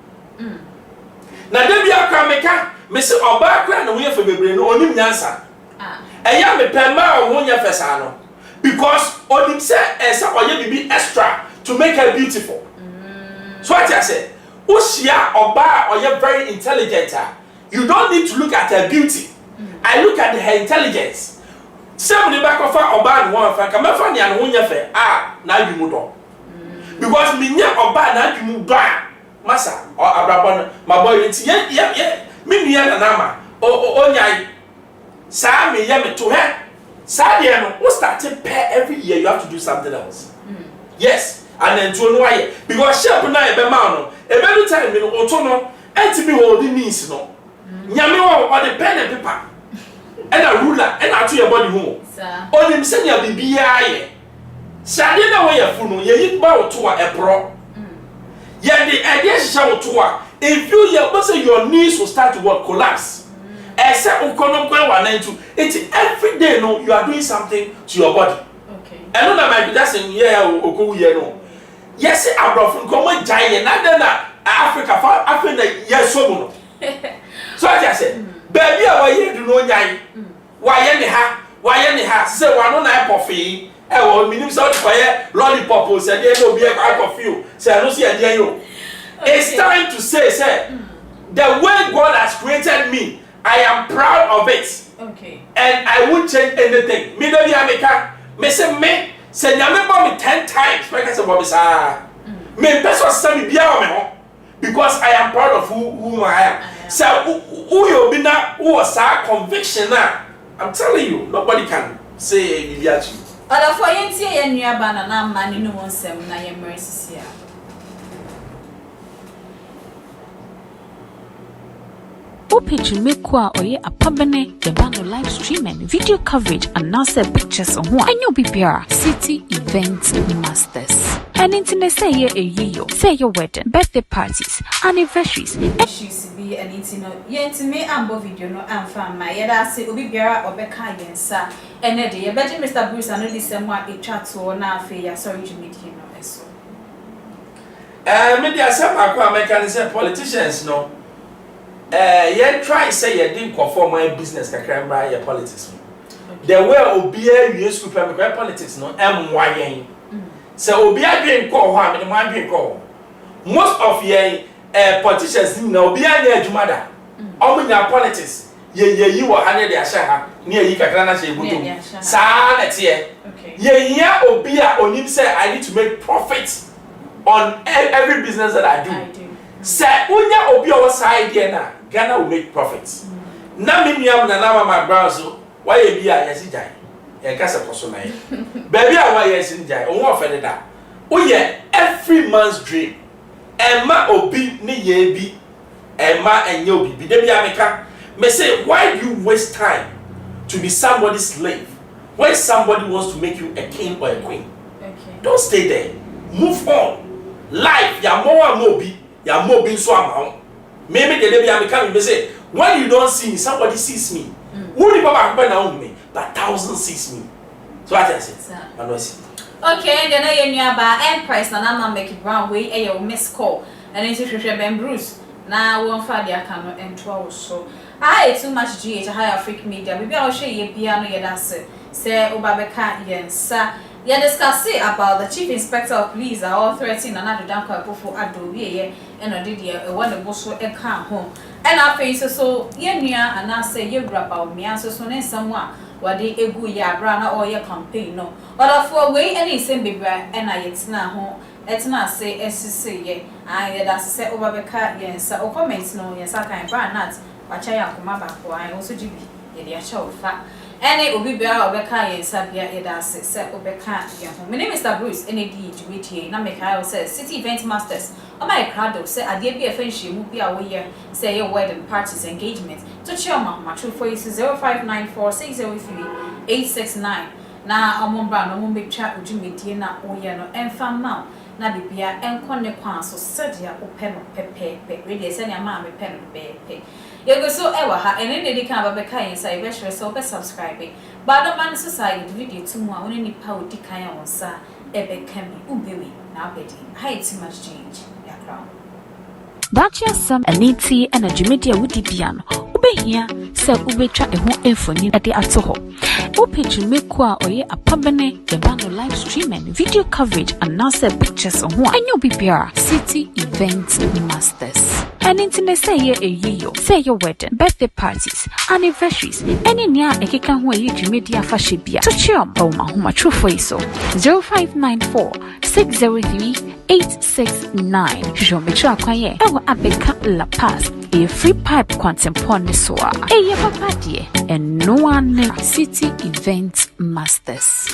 Now there be a kameka me say oba kra na we for bebre no onim nyansa. Eya me pema o wonya fesano. Because on say esa oye bibi extra to make her beautiful. So what I say, Ushia oba oye very intelligent. You don't need to look at her beauty. I look at her intelligence. Some the back of her oba and one fan come fan ya no wonya fe na you mudo. Because minya oba na you mudo masa or abrabon my boy it's yeah me na nama onyai sa me ya me to her. Sadia no, we started pay every year you have to do something else. Yes, and then to know why because shape na e be ma no e be do time no oto no enti be holding knees no Nyame wa the pen and paper. And a ruler and a to your body home. On him send your baby aye. Sadi na way a funo, ye hit bow to a pro. Yet the idea show to if you say your knees will start to what collapse. Except it's every day no you are doing something to your body. Okay. And no might be that's in no. Yes, I'm from common giant, not Africa, Africa, yes, so. So I said, baby, why you do no yai? Why any ha? Say one on a coffee. Oh, minimum sort fire, lollipop, said there no be a coffee. Say I don't see a deal. It's time to say, the way God has created me. I am proud of it. Okay. And I won't change anything. Me don't be America. Me say me. Say nyame me 10 times. Make I say Bobby sa. Me person say me bia me ho. Because I am proud of who I am. So who you be na who was our conviction na. I'm telling you, nobody can say me bia you. Oda for yentie ye nuaba na na ma ni no wonsem na ye mercy sia. Page Mekwa oye apabene the live streaming video coverage and NASA pictures on one and you'll be city event masters and internet say your wedding birthday parties anniversaries issues be an internet yet me ambo video no amfa my yeda say obi biara obeka yensa ene de ye beje Mr. Bruce and this same one a chat to na afi ya sorry to meet you no eso media say akwa American say politicians no you try say you didn't conform my business kakra by your politics. The way obia you super me politics no MYN. So obia dream call ho am my dream call. Most of ye politicians no obia na adwuma da. Omunya politics. Ye wo ha ne de ahye ha. Ne yi kakra na hye butu. Sa na tie. Ye hia obia onim say I need to make profit on every business that I do. Say unya obi o side there na Ghana will make profits. Na me nua na na mama brazo why e bia yesi jai. E ka se koso na ye. Baby a why yesi jai. O wo fede da. O ye every man's dream. Emma obi ni ye bi. Emma enye obi bi. De bia meka. Me say why do you waste time to be somebody's slave when somebody wants to make you a king or a queen? Okay. Don't stay there. Move on. Life ya more bi. Ya more being so amount. Maybe the day I become say when you don't see me, somebody sees me. Who the Baba happen me, but thousands sees me. So what I say, I know see. Okay, then I hear about Emprise na na make it brown way e your miss call. And then you Ben Bruce. Na one father can and 12 so. I too much GH high Afric Media. Maybe I'll show you piano ye that's say Obabeka yensa. Yeah, discuss about the Chief Inspector of Police are all threatening another danko for Adobe and I did a wonderful so a car home. And our faces so yen and I say you grab out me answer soon someone what they a good ya brana or your campaign no. Or for way any same baby and I it's now home. It's not say SCC ye. I that's say Obabeka yes or comments no yes I can brand nuts. But I come back for I also GB. Yeah, show fat. Any obi bia obeka yensa bia edase se obeka yeho. My name is Mr. Bruce NAD GBTA na make say city event masters. O my crowd say ade bia fanhye mu bia wo ye say your wedding parties engagement. To cheer Mahama true for you 0594603869. Na omombra no mo betwa odwumedie na wo ye no emfa ma na bibia enko ne kwan so sedia ope no pepepe. We dey say na ma me pen pepepe. You go so ever ha and then they can be kind say be sure so be subscribing but the man society video to mo when ni pa odi kan ya wonsa e be kan bi ubewi na abedi how too much change ya crown That's some aniti and Africmedia wudi biano ubehia se ubetwa eho emfoni ade atoho page Mekwa oye apabene the live streaming video coverage and NASA pictures on one and you'll be city event masters and internet say your wedding birthday parties anniversaries any near a kika who Africmedia fashibia to cheer Mahama true for so 0594603869 show me try kwaye ewa abeka la pass a free pipe quantum so e papa die and no one city event masters.